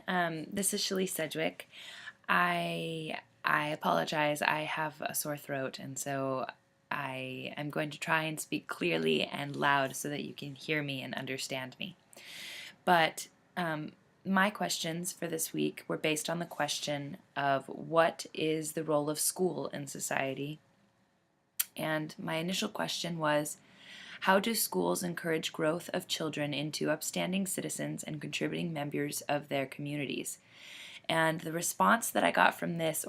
This is Shalise Sedgwick. I apologize. I have a sore throat, and so I am going to try and speak clearly and loud so that you can hear me and understand me. But my questions for this week were based on the question of what is the role of school in society? And my initial question was, how do schools encourage growth of children into upstanding citizens and contributing members of their communities? And the response that I got from this,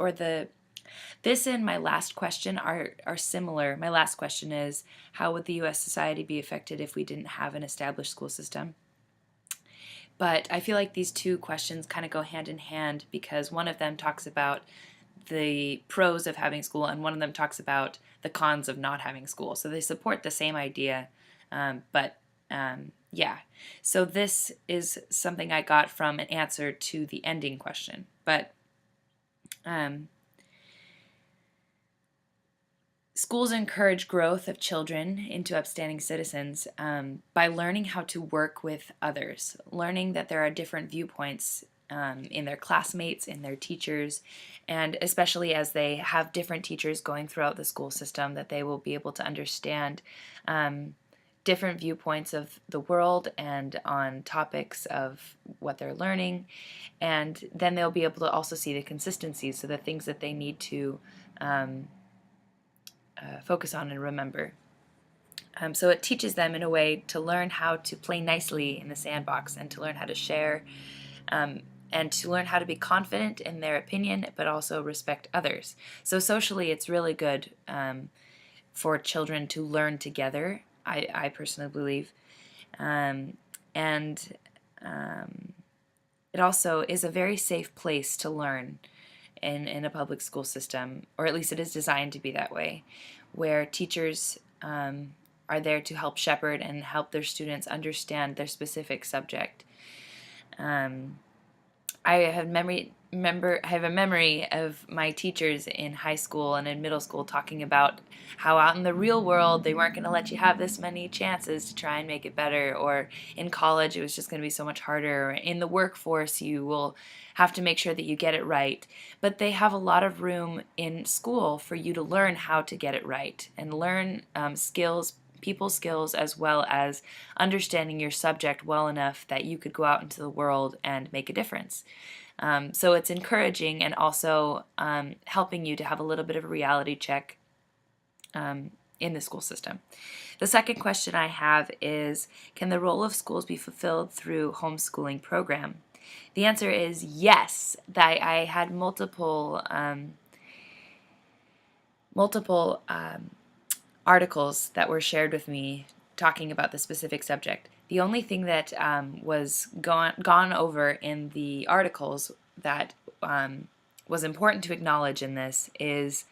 this and my last question are similar. My last question is, how would the U.S. society be affected if we didn't have an established school system? But I feel like these two questions kind of go hand in hand because one of them talks about the pros of having school and one of them talks about the cons of not having school. So they support the same idea, yeah. So this is something I got from an answer to the ending question. But schools encourage growth of children into upstanding citizens by learning how to work with others, learning that there are different viewpoints in their classmates, in their teachers, and especially as they have different teachers going throughout the school system, that they will be able to understand different viewpoints of the world and on topics of what they're learning. And then they'll be able to also see the consistencies, so the things that they need to focus on and remember. So it teaches them in a way to learn how to play nicely in the sandbox and to learn how to share and to learn how to be confident in their opinion, but also respect others. So socially, it's really good for children to learn together, I personally believe. And it also is a very safe place to learn in a public school system, or at least it is designed to be that way, where teachers are there to help shepherd and help their students understand their specific subject. I have a memory of my teachers in high school and in middle school talking about how out in the real world they weren't going to let you have this many chances to try and make it better, or in college it was just going to be so much harder, or in the workforce you will have to make sure that you get it right. But they have a lot of room in school for you to learn how to get it right and learn skills, people skills, as well as understanding your subject well enough that you could go out into the world and make a difference. So it's encouraging and also helping you to have a little bit of a reality check in the school system. The second question I have is, can the role of schools be fulfilled through homeschooling program? The answer is yes. I had multiple articles that were shared with me talking about the specific subject. The only thing that was gone over in the articles that was important to acknowledge in this is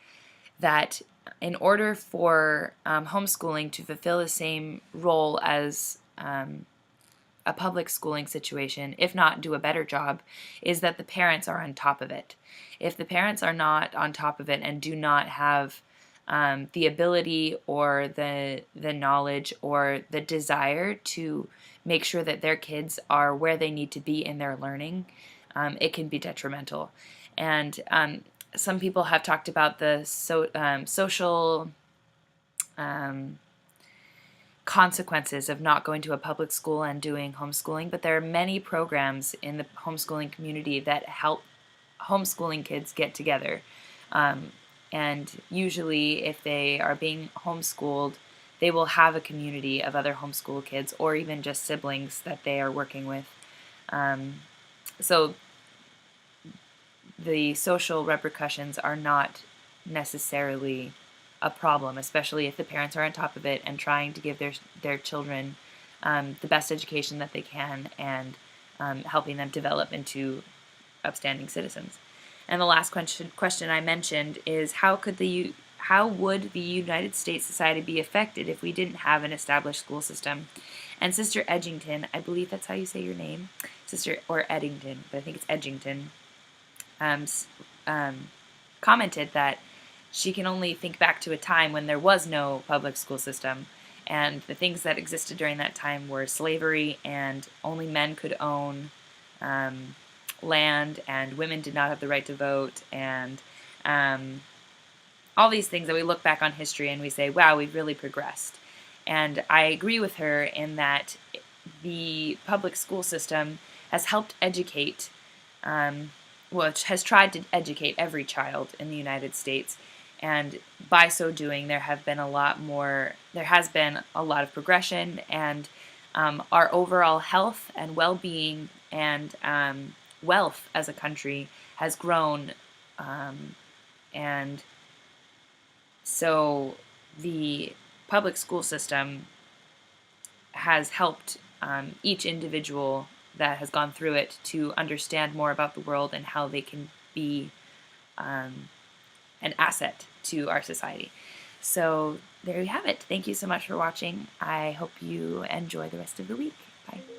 that in order for homeschooling to fulfill the same role as a public schooling situation, if not do a better job, is that the parents are on top of it. If the parents are not on top of it and do not have the ability or the knowledge or the desire to make sure that their kids are where they need to be in their learning, it can be detrimental. And some people have talked about the social consequences of not going to a public school and doing homeschooling, but there are many programs in the homeschooling community that help homeschooling kids get together. And usually, if they are being homeschooled, they will have a community of other homeschool kids or even just siblings that they are working with. So the social repercussions are not necessarily a problem, especially if the parents are on top of it and trying to give their children the best education that they can and helping them develop into upstanding citizens. And the last question I mentioned is, how would the United States society be affected if we didn't have an established school system? And Sister Edgington, I believe that's how you say your name, or Eddington, but I think it's Edgington, commented that she can only think back to a time when there was no public school system, and the things that existed during that time were slavery, and only men could own land, and women did not have the right to vote, and all these things that we look back on history and we say, wow, we've really progressed. And I agree with her in that the public school system has helped educate, which has tried to educate every child in the United States. And by so doing, there has been a lot of progression, and our overall health and well-being and wealth as a country has grown. And so the public school system has helped each individual that has gone through it to understand more about the world and how they can be an asset to our society. So there you have it. Thank you so much for watching. I hope you enjoy the rest of the week. Bye.